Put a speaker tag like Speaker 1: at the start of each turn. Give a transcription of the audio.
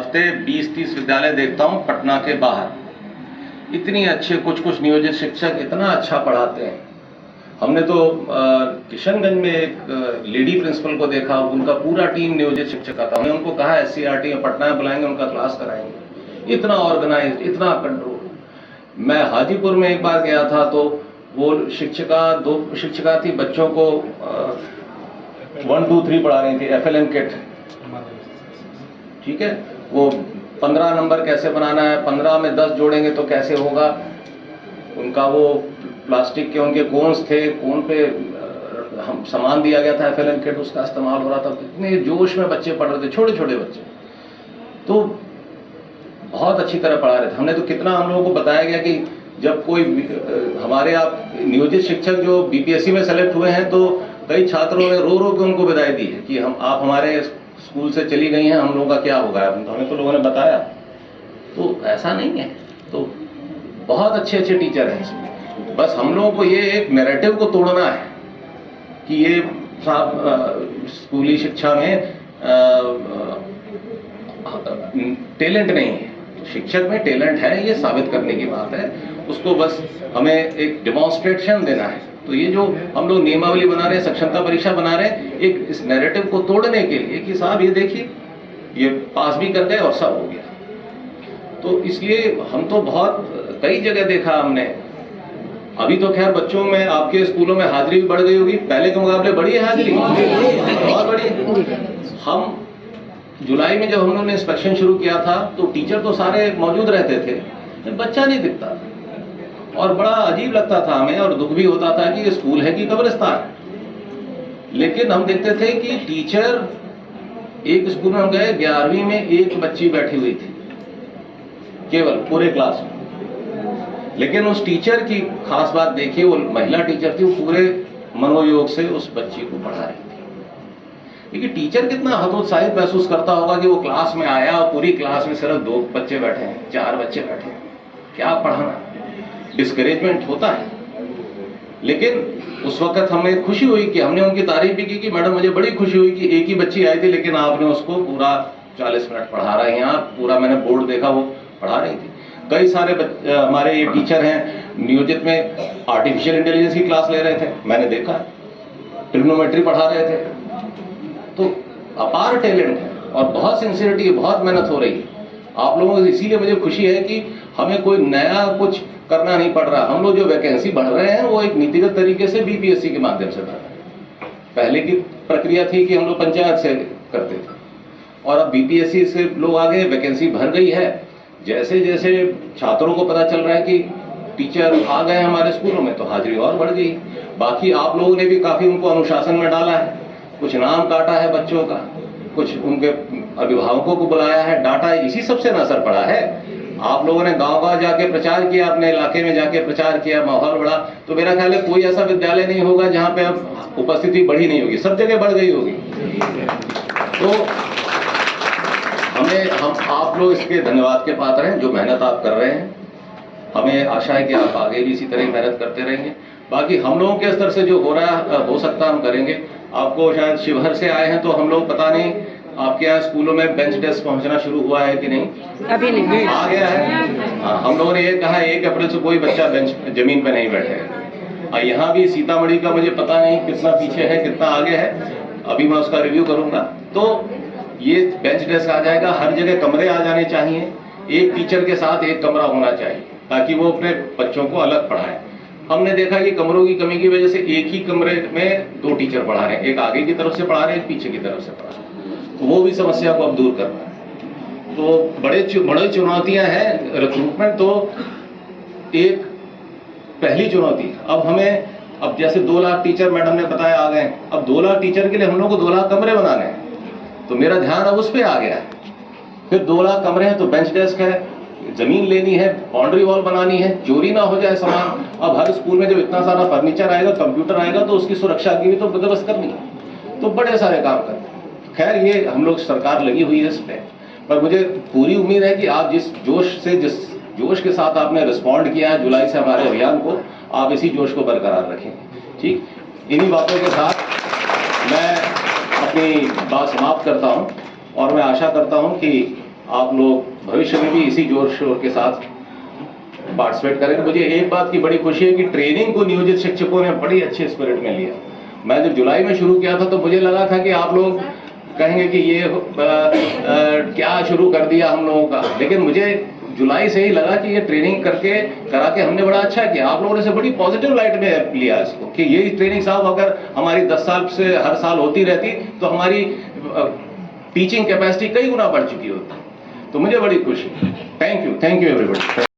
Speaker 1: हफ्ते 20-30 विद्यालय देखता हूँ पटना के बाहर, इतनी अच्छे कुछ नियोजित शिक्षक इतना अच्छा पढ़ाते हैं। हमने तो किशनगंज में एक लेडी प्रिंसिपल को देखा, उनका पूरा टीम नियोजित शिक्षक का था। हमने उनको कहा SCRT में पटना में बुलाएंगे, उनका क्लास कराएंगे। इतना ऑर्गेनाइज, इतना कंट्रोल। मैं हाजीपुर में एक बार गया था तो वो दो शिक्षिका थी, बच्चों को 1 2 3 पढ़ा रही थी, FLN किट, ठीक है। वो 15 नंबर कैसे बनाना है, 15 में 10 जोड़ेंगे तो कैसे होगा। उनका वो प्लास्टिक के उनके कोन्स थे, कोन पे हम सामान दिया गया था FLN किट, उसका इस्तेमाल हो रहा था। इतने जोश में बच्चे पढ़ रहे थे, छोटे छोटे बच्चे, तो बहुत अच्छी तरह पढ़ा रहे थे। हमने तो कितना हम लोगों को बताया गया कि जब कोई हमारे आप नियोजित शिक्षक जो BPSC में सेलेक्ट हुए हैं तो कई छात्रों ने रो रो के उनको विदाई दी है कि आप हमारे स्कूल से चली गई हैं, हम लोगों का क्या होगा। तो हमें तो लोगों ने बताया, तो ऐसा नहीं है। तो बहुत अच्छे अच्छे टीचर हैं इसमें। बस हम लोगों को ये एक नैरेटिव को तोड़ना है कि ये साहब स्कूली शिक्षा में टैलेंट नहीं है। शिक्षक में टैलेंट है, ये साबित करने की बात है। उसको बस हमें एक डेमोन्स्ट्रेशन देना है। तो ये जो हम लोग नियमावली बना रहे हैं, सक्षमता परीक्षा बना रहे हैं, एक इस नैरेटिव को तोड़ने के लिए कि साहब ये देखिए, ये पास भी कर गए और सब हो गया। तो इसलिए हम तो बहुत कई जगह देखा हमने। अभी तो खैर बच्चों में आपके स्कूलों में हाजिरी भी बढ़ गई होगी, पहले के मुकाबले बढ़ी है हाजिरी, बहुत बढ़ी। हम जुलाई में जब हम लोगों ने इंस्पेक्शन शुरू किया था तो टीचर तो सारे मौजूद रहते थे, बच्चा नहीं दिखता और बड़ा अजीब लगता था हमें और दुख भी होता था कि ये स्कूल है कि कब्रिस्तान। लेकिन हम देखते थे कि टीचर, एक स्कूल में हम गए, 11वीं में एक बच्ची बैठी हुई थी केवल पूरे क्लास में। लेकिन उस टीचर की खास बात देखिए, वो महिला टीचर थी, वो पूरे मनोयोग से उस बच्ची को पढ़ा रही थी। क्योंकि टीचर कितना हतोत्साहित महसूस करता होगा कि वो क्लास में आया और पूरी क्लास में सिर्फ 2 बच्चे बैठे हैं, 4 बच्चे बैठे हैं, क्या पढ़ाना। डिस्करेजमेंट होता है। लेकिन उस वक्त हमें खुशी हुई कि हमने उनकी तारीफ भी की कि मैडम मुझे बड़ी खुशी हुई कि एक ही बच्ची आई थी लेकिन आपने उसको पूरा 40 मिनट पढ़ा रही हैं आप। पूरा मैंने बोर्ड देखा, वो पढ़ा रही थी। कई सारे हमारे ये टीचर हैं नियोजित में आर्टिफिशियल इंटेलिजेंस की क्लास ले रहे थे, मैंने देखा। ट्रिग्नोमेट्री पढ़ा रहे थे। तो अपार टैलेंट है और बहुत सिंसियरिटी है, बहुत मेहनत हो रही है आप लोगों को। इसीलिए मुझे खुशी है कि हमें कोई नया कुछ करना नहीं पड़ रहा। हम लोग जो वैकेंसी बढ़ रहे हैं वो एक नीतिगत तरीके से BPSC के माध्यम से बढ़ रहे हैं। पहले की प्रक्रिया थी कि हम लोग पंचायत से करते थे और अब BPSC से लोग आगे, वैकेंसी भर गई है। जैसे जैसे छात्रों को पता चल रहा है कि टीचर आ गए हमारे स्कूलों में तो हाजिरी और बढ़ गई। बाकी आप लोगों ने भी काफी उनको अनुशासन में डाला है, कुछ नाम काटा है बच्चों का, कुछ उनके अभिभावकों को बुलाया है, डांटा है, इसी सबसे ना असर पड़ा है। आप लोगों ने गांव-गांव जाके प्रचार किया, अपने इलाके में जाके प्रचार किया, माहौल बढ़ा। तो मेरा ख्याल है कोई ऐसा विद्यालय नहीं होगा जहां पे अब उपस्थिति बढ़ी नहीं होगी, सब जगह बढ़ गई होगी। तो हम आप लोग इसके धन्यवाद के पात्र हैं, जो मेहनत आप कर रहे हैं। हमें आशा है कि आप आगे भी इसी तरह मेहनत करते रहेंगे। बाकी हम लोगों के स्तर से जो हो रहा है, हो सकता है हम करेंगे। आपको शायद शिवहर से आए हैं तो हम लोग पता नहीं आपके यहाँ स्कूलों में बेंच डेस्क पहुंचना शुरू हुआ है कि नहीं?
Speaker 2: अभी नहीं
Speaker 1: आ गया है। हाँ, हम लोगों ने ये कहा 1 अप्रैल से कोई बच्चा जमीन पे नहीं बैठेगा। यहाँ भी सीतामढ़ी का मुझे पता नहीं कितना पीछे है, कितना आगे है, अभी मैं उसका रिव्यू करूंगा। तो ये बेंच डेस्क आ जाएगा, हर जगह कमरे आ जाने चाहिए, एक टीचर के साथ एक कमरा होना चाहिए ताकि वो अपने बच्चों को अलग पढ़ाए। हमने देखा कि कमरों की कमी की वजह से एक ही कमरे में 2 टीचर पढ़ा रहे हैं, एक आगे की तरफ से पढ़ा रहे हैं, एक पीछे की तरफ से पढ़ा रहे हैं। तो वो भी समस्या को अब दूर करना है। तो बड़ी चुनौतियां हैं। रिक्रूटमेंट तो एक पहली चुनौती। अब जैसे 2 लाख टीचर मैडम ने बताया आ गए, अब 2 लाख टीचर के लिए हम लोग को 2 लाख कमरे बनाने हैं। तो मेरा ध्यान अब उस पर आ गया है। फिर 2 लाख कमरे हैं तो बेंच डेस्क है, जमीन लेनी है, बाउंड्री वॉल बनानी है, चोरी ना हो जाए सामान। अब हर स्कूल में जब इतना सारा फर्नीचर आएगा, कंप्यूटर आएगा, तो उसकी सुरक्षा की भी तो बंदोबस्त करनी है। तो बड़े सारे काम करते हैं। खैर ये हम लोग सरकार लगी हुई है इस पर मुझे पूरी उम्मीद है कि आप जिस जोश के साथ आपने रिस्पॉन्ड किया है जुलाई से हमारे अभियान को, आप इसी जोश को बरकरार रखें। ठीक, इन्हीं बातों के साथ मैं अपनी बात समाप्त करता हूं और मैं आशा करता हूं कि आप लोग भविष्य में भी इसी जोर शोर के साथ पार्टिसिपेट करेंगे। मुझे एक बात की बड़ी खुशी है कि ट्रेनिंग को नियोजित शिक्षकों ने बड़ी अच्छे स्पिरिट में लिया। मैं जब जुलाई में शुरू किया था तो मुझे लगा था कि आप लोग कहेंगे कि ये क्या शुरू कर दिया हम लोगों का, लेकिन मुझे जुलाई से ही लगा कि ये ट्रेनिंग करा के हमने बड़ा अच्छा किया। आप लोगों ने से बड़ी पॉजिटिव लाइट में लिया इसको कि ये ट्रेनिंग साहब अगर हमारी 10 साल से हर साल होती रहती तो हमारी टीचिंग कैपेसिटी कई गुना बढ़ चुकी होती। तो मुझे बड़ी खुशी। Thank you everybody.